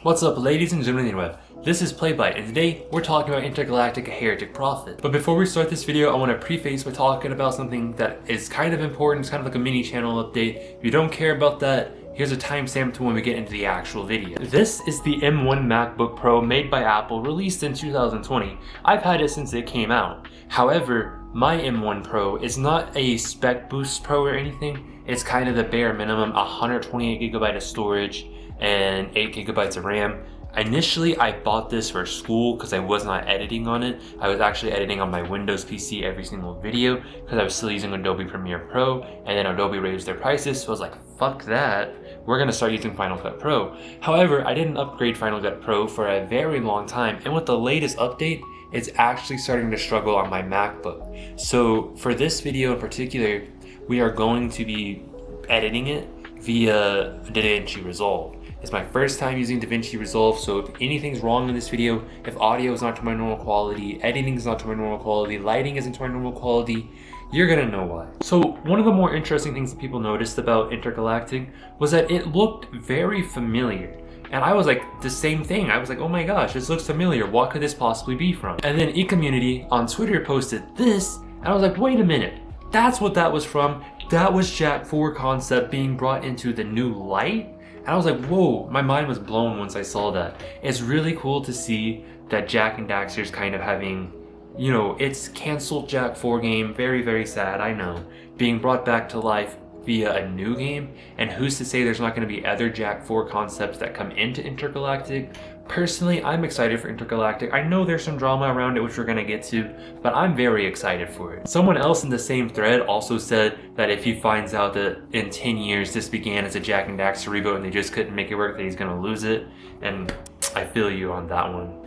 What's up, ladies and gentlemen of the interweb? This is Playbyte, and today we're talking about Intergalactic, a heretic prophet. But before we start this video, I want to preface by talking about something that is kind of important. It's kind of like a mini channel update. If you don't care about that, here's a timestamp to when we get into the actual video. This is the M1 MacBook Pro made by Apple, released in 2020. I've had it since it came out. However, my M1 Pro is not a spec boost pro or anything. It's kind of the bare minimum, 128GB of storage and 8GB of RAM. Initially, I bought this for school because I was not editing on it. I was actually editing on my Windows PC every single video because I was still using Adobe Premiere Pro, and then Adobe raised their prices, so I was like, fuck that. We're gonna start using Final Cut Pro. However, I didn't upgrade Final Cut Pro for a very long time, and with the latest update, it's actually starting to struggle on my MacBook. So for this video in particular, we are going to be editing it via DaVinci Resolve. It's my first time using DaVinci Resolve, so if anything's wrong in this video, if audio is not to my normal quality, editing is not to my normal quality, lighting isn't to my normal quality, you're gonna know why. So one of the more interesting things that people noticed about Intergalactic was that it looked very familiar. And I was like, the same thing. I was like, oh my gosh, this looks familiar. What could this possibly be from? And then eCommunity on Twitter posted this, and I was like, wait a minute. That's what that was from. That was Jack 4 concept being brought into the new light. And I was like, whoa, my mind was blown once I saw that. It's really cool to see that Jack and Daxter's kind of having, you know, it's canceled Jack 4 game, very, very sad, I know, being brought back to life via a new game. And who's to say there's not going to be other Jack 4 concepts that come into Intergalactic? Personally, I'm excited for Intergalactic. I know there's some drama around it, which we're going to get to, but I'm very excited for it. Someone else in the same thread also said that if he finds out that in 10 years this began as a Jack and Daxter reboot and they just couldn't make it work, that he's going to lose it. And I feel you on that one.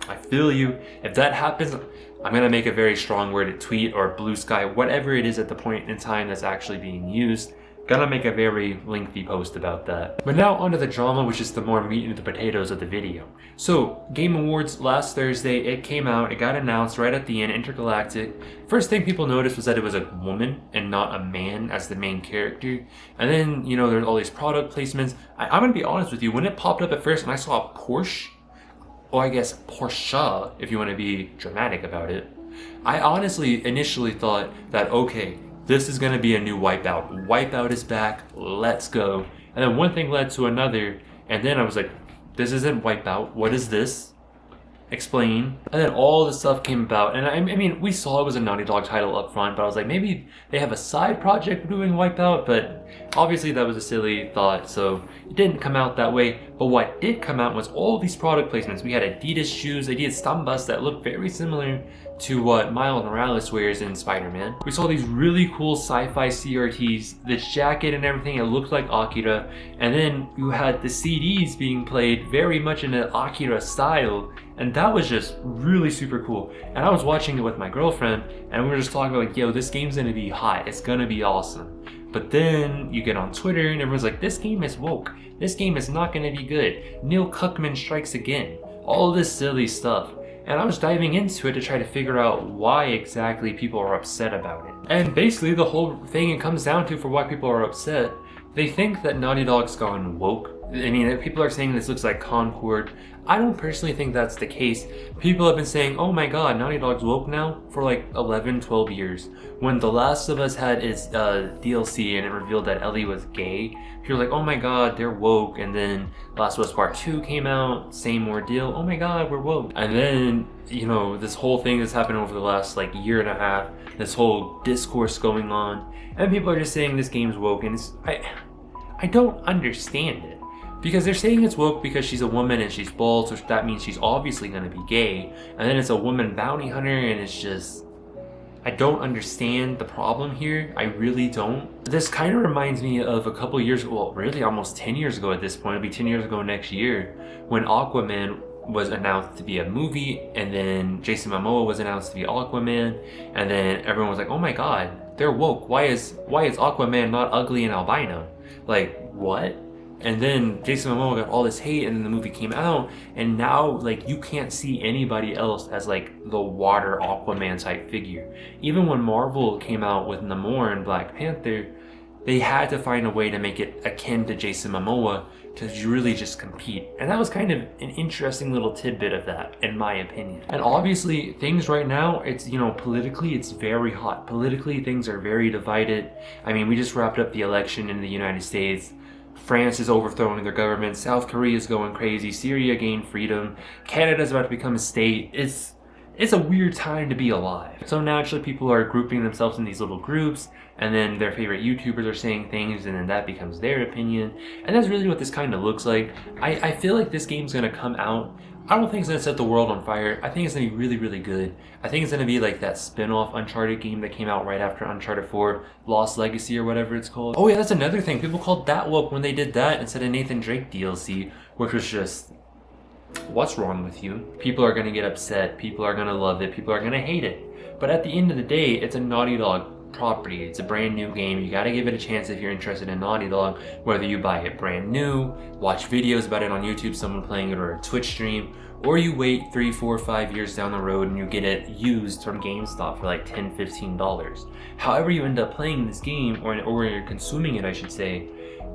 I feel you. If that happens, I'm going to make a very strong worded tweet or blue sky, whatever it is at the point in time that's actually being used. Gonna make a very lengthy post about that. But now onto the drama, which is the more meat and the potatoes of the video. So, Game Awards last Thursday, it came out, it got announced right at the end, Intergalactic. First thing people noticed was that it was a woman and not a man as the main character. And then, you know, there's all these product placements. I'm gonna be honest with you, when it popped up at first and I saw a Porsche, or I guess Porsche, if you want to be dramatic about it, I honestly initially thought that, okay, this is going to be a new Wipeout. Wipeout is back, let's go. And then one thing led to another, and then I was like, this isn't Wipeout, what is this? Explain. And then all the stuff came about, and I mean, we saw it was a Naughty Dog title up front, but I was like, maybe they have a side project doing Wipeout, but obviously that was a silly thought, so it didn't come out that way. But what did come out was all these product placements. We had Adidas shoes, Adidas Stambas that looked very similar to what Miles Morales wears in Spider-Man. We saw these really cool sci-fi CRTs, this jacket and everything, it looked like Akira. And then you had the CDs being played very much in an Akira style, and that was just really super cool. And I was watching it with my girlfriend, and we were just talking about like, yo, this game's gonna be hot, it's gonna be awesome. But then you get on Twitter and everyone's like, this game is woke, this game is not gonna be good, Neil Cuckman strikes again, all this silly stuff. And I was diving into it to try to figure out why exactly people are upset about it. And basically the whole thing it comes down to for why people are upset, they think that Naughty Dog's gone woke. I mean, people are saying this looks like Concord. I don't personally think that's the case. People have been saying, oh my god, Naughty Dog's woke now for like 11, 12 years. When The Last of Us had its DLC and it revealed that Ellie was gay, people were like, oh my god, they're woke. And then Last of Us Part 2 came out, same ordeal, oh my god, we're woke. And then, you know, this whole thing has happened over the last like year and a half, this whole discourse going on, and people are just saying this game's woke, and I don't understand it. Because they're saying it's woke because she's a woman and she's bald, so that means she's obviously going to be gay. And then it's a woman bounty hunter, and it's just, I don't understand the problem here. I really don't. This kind of reminds me of a couple years ago, well, really almost 10 years ago at this point. It'll be 10 years ago next year, when Aquaman was announced to be a movie, and then Jason Momoa was announced to be Aquaman, and then everyone was like, oh my god, they're woke. Why is Aquaman not ugly and albino? Like, what? And then Jason Momoa got all this hate, and then the movie came out, and now like you can't see anybody else as like the water Aquaman type figure. Even when Marvel came out with Namor and Black Panther, they had to find a way to make it akin to Jason Momoa to really just compete. And that was kind of an interesting little tidbit of that, in my opinion. And obviously things right now, it's, you know, politically it's very hot. Politically things are very divided. I mean, we just wrapped up the election in the United States. France is overthrowing their government. South Korea is going crazy. Syria gained freedom. Canada's about to become a state. It's a weird time to be alive. So naturally people are grouping themselves in these little groups, and then their favorite YouTubers are saying things, and then that becomes their opinion. And that's really what this kind of looks like. I feel like this game's gonna come out. I don't think it's gonna set the world on fire. I think it's gonna be really, really good. I think it's gonna be like that spin-off Uncharted game that came out right after Uncharted 4, Lost Legacy or whatever it's called. Oh yeah, that's another thing. People called that woke when they did that instead of Nathan Drake DLC, which was just, what's wrong with you? People are gonna get upset, people are gonna love it, people are gonna hate it. But at the end of the day, it's a Naughty Dog property. It's a brand new game. You gotta give it a chance if you're interested in Naughty Dog, whether you buy it brand new, watch videos about it on YouTube, someone playing it, or a Twitch stream, or you wait 3, 4, 5 years down the road and you get it used from GameStop for like $10, $15. However you end up playing this game, or you're consuming it, I should say,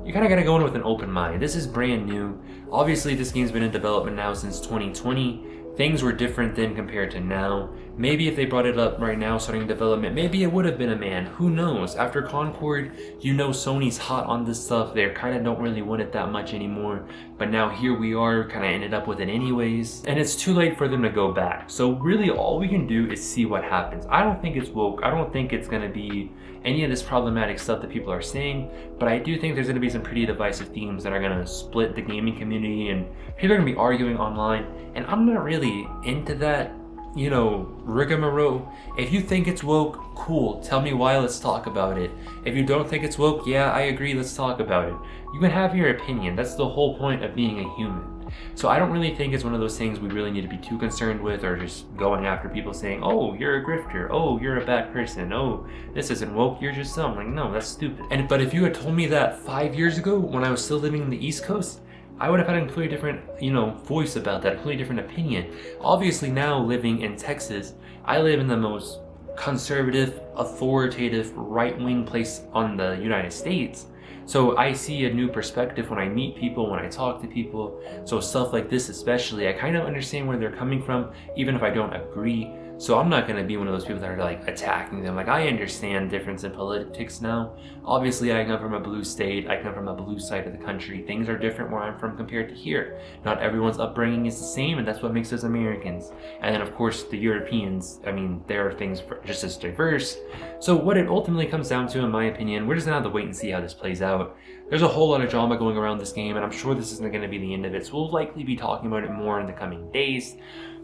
you kind of got to go in with an open mind. This is brand new. Obviously, this game's been in development now since 2020. Things were different then compared to now. Maybe if they brought it up right now starting development, maybe it would have been a man. Who knows? After Concord, you know Sony's hot on this stuff. They kind of don't really want it that much anymore. But now here we are, kind of ended up with it anyways. And it's too late for them to go back. So really all we can do is see what happens. I don't think it's woke. I don't think it's going to be any of this problematic stuff that people are saying, but I do think there's going to be some pretty divisive themes that are going to split the gaming community, and people are going to be arguing online, and I'm not really into that, you know, rigmarole. If you think it's woke, cool, tell me why, let's talk about it. If you don't think it's woke, yeah, I agree, let's talk about it. You can have your opinion. That's the whole point of being a human. So I don't really think it's one of those things we really need to be too concerned with, or just going after people saying, oh, you're a grifter, oh, you're a bad person, oh, this isn't woke, you're just some. Like, no, that's stupid. But if you had told me that 5 years ago when I was still living in the East Coast, I would have had a completely different, you know, voice about that, a completely different opinion. Obviously now living in Texas, I live in the most conservative, authoritative, right-wing place on the United States. So I see a new perspective when I meet people, when I talk to people. So stuff like this especially, I kind of understand where they're coming from, even if I don't agree. So I'm not going to be one of those people that are like attacking them. Like, I understand difference in politics now. Obviously I come from a blue state, I come from a blue side of the country. Things are different where I'm from compared to here. Not everyone's upbringing is the same, and that's what makes us Americans. And then of course the Europeans, I mean, there are things just as diverse. So what it ultimately comes down to, in my opinion, we're just gonna have to wait and see how this plays out. There's a whole lot of drama going around this game, and I'm sure this isn't going to be the end of it, so we'll likely be talking about it more in the coming days.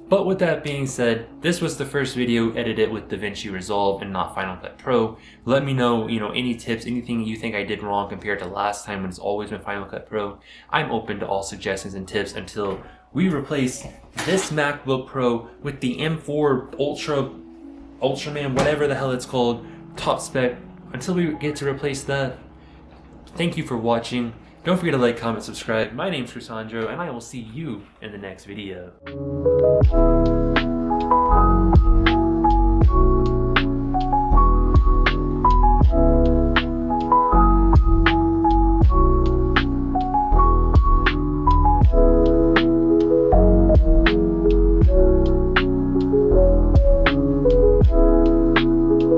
But with that being said, this was the first video edited with DaVinci Resolve and not Final Cut Pro. Let me know, you know, any tips, anything you think I did wrong compared to last time when it's always been Final Cut Pro. I'm open to all suggestions and tips until we replace this MacBook Pro with the M4 Ultraman, whatever the hell it's called, top spec. Until we get to replace that, thank you for watching. Don't forget to like, comment, subscribe. My name's Crisandro, and I will see you in the next video.